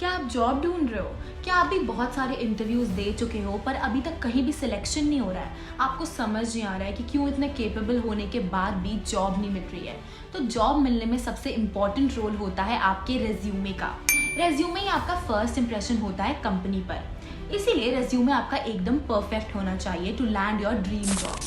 क्या आप जॉब ढूंढ रहे हो? क्या आप भी बहुत सारे इंटरव्यूज दे चुके हो पर अभी तक कहीं भी सिलेक्शन नहीं हो रहा है? आपको समझ नहीं आ रहा है कि क्यों इतने केपेबल होने के बाद भी जॉब नहीं मिल रही है? तो जॉब मिलने में सबसे इम्पॉर्टेंट रोल होता है आपके रेज्यूमे का। रेज्यूमे ही आपका फर्स्ट इंप्रेशन होता है कंपनी पर। इसीलिए रेज्यूमे आपका एकदम परफेक्ट होना चाहिए to land your dream job.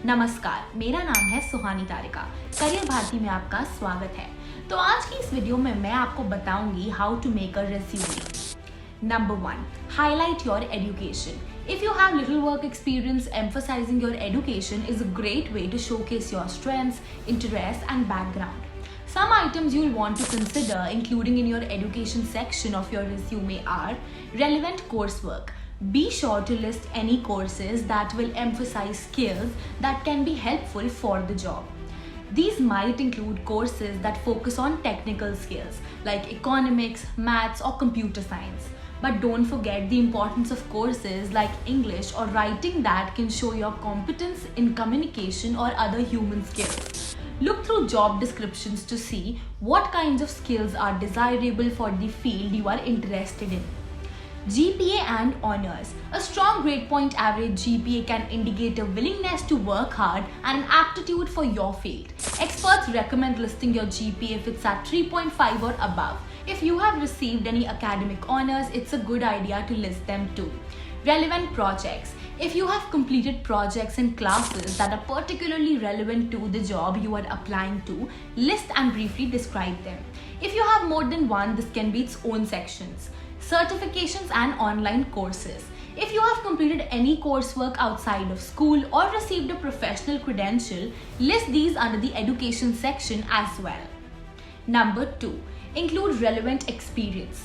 नमस्कार, मेरा नाम है सुहानी तारिका। करियर भारती में आपका स्वागत है। तो आज की इस वीडियो में मैं आपको बताऊंगी how to make a resume. Number 1, highlight your education. If you have little work experience, emphasizing your education is a great way to showcase your strengths, interests, and background. Some items you'll want to consider including in your education section of your resume are relevant coursework. Be sure to list any courses that will emphasize skills that can be helpful for the job. These might include courses that focus on technical skills like economics, maths, or computer science. But don't forget the importance of courses like English or writing that can show your competence in communication or other human skills. Look through job descriptions to see what kinds of skills are desirable for the field you are interested in. GPA and honors. A strong grade point average GPA can indicate a willingness to work hard and an aptitude for your field. Experts recommend listing your GPA if it's at 3.5 or above. If you have received any academic honors, it's a good idea to list them too. Relevant projects. If you have completed projects and classes that are particularly relevant to the job you are applying to, list and briefly describe them. If you have more than one, this can be its own sections. Certifications and online courses. If you have completed any coursework outside of school or received a professional credential, list these under the education section as well. Number 2, include relevant experience.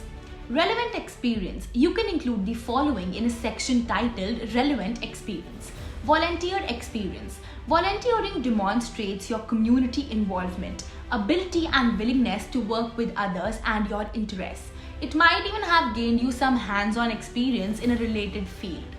Relevant experience. You can include the following in a section titled Relevant Experience. Volunteer experience. Volunteering demonstrates your community involvement, ability and willingness to work with others and your interests. It might even have gained you some hands-on experience in a related field.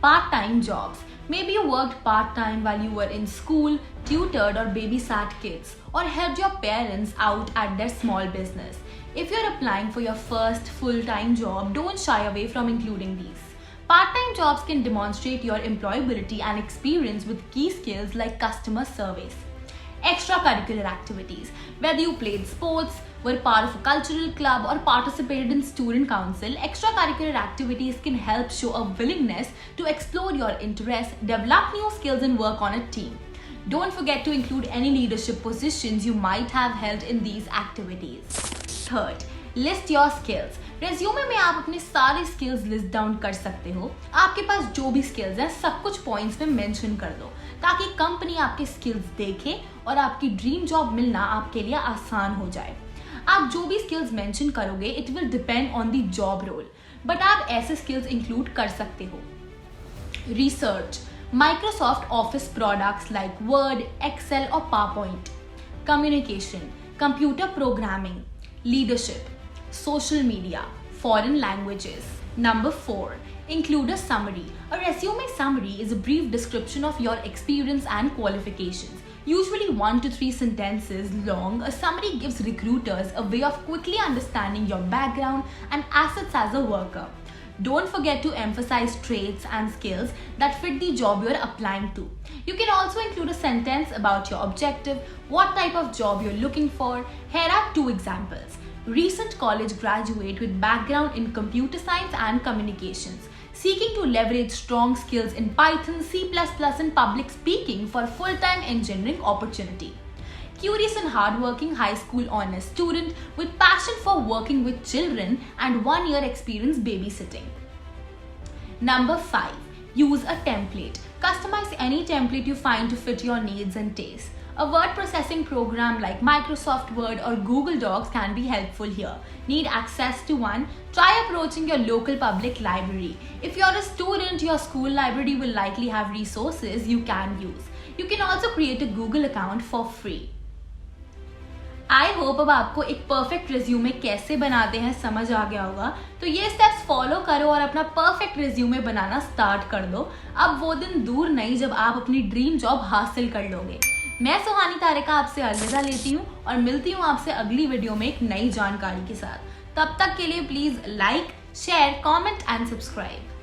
Part-time jobs. Maybe you worked part-time while you were in school, tutored or babysat kids, or helped your parents out at their small business. If you're applying for your first full-time job, don't shy away from including these. Part-time jobs can demonstrate your employability and experience with key skills like customer service. Extracurricular activities. Whether you played sports, were part of a cultural club, or participated in student council, extracurricular activities can help show a willingness to explore your interests, develop new skills, and work on a team. Don't forget to include any leadership positions you might have held in these activities. Third, list your skills. Resume में आप अपने सारे skills list down कर सकते हो। आपके पास जो भी स्किल्स हैं सब कुछ पॉइंट्स में मेंशन कर दो ताकि कंपनी आपके स्किल्स देखे और आपकी ड्रीम जॉब मिलना आपके लिए आसान हो जाए। आप जो भी स्किल्स मेंशन करोगे it will depend on the job role, but आप ऐसे स्किल्स इंक्लूड कर सकते हो। Research, Microsoft Office products like Word, Excel और PowerPoint. Communication, computer programming, leadership, social media, foreign languages. Number 4, include a summary. A resume summary is a brief description of your experience and qualifications. Usually 1 to 3 sentences long, a summary gives recruiters a way of quickly understanding your background and assets as a worker. Don't forget to emphasize traits and skills that fit the job you're applying to. You can also include a sentence about your objective, what type of job you're looking for. Here are 2 examples. Recent college graduate with background in computer science and communications, seeking to leverage strong skills in Python, C++ and public speaking for a full-time engineering opportunity. Curious and hardworking high school honors student with passion for working with children and 1 year experience babysitting. Number 5, use a template. Customize any template you find to fit your needs and tastes. A word processing program like Microsoft Word or Google Docs can be helpful here. Need access to one? Try approaching your local public library. If you're a student, your school library will likely have resources you can use. You can also create a Google account for free. I hope अब आपको एक perfect resume कैसे बनाते हैं समझ आ गया होगा। तो ये स्टेप्स फॉलो करो और अपना परफेक्ट रिज्यूमे बनाना स्टार्ट कर दो। अब वो दिन दूर नहीं जब आप अपनी ड्रीम जॉब हासिल कर लोगे। मैं सुहानी तारिका आपसे अलविदा लेती हूँ और मिलती हूँ आपसे अगली वीडियो में एक नई जानकारी के साथ। तब तक के लिए please like, share, comment and subscribe.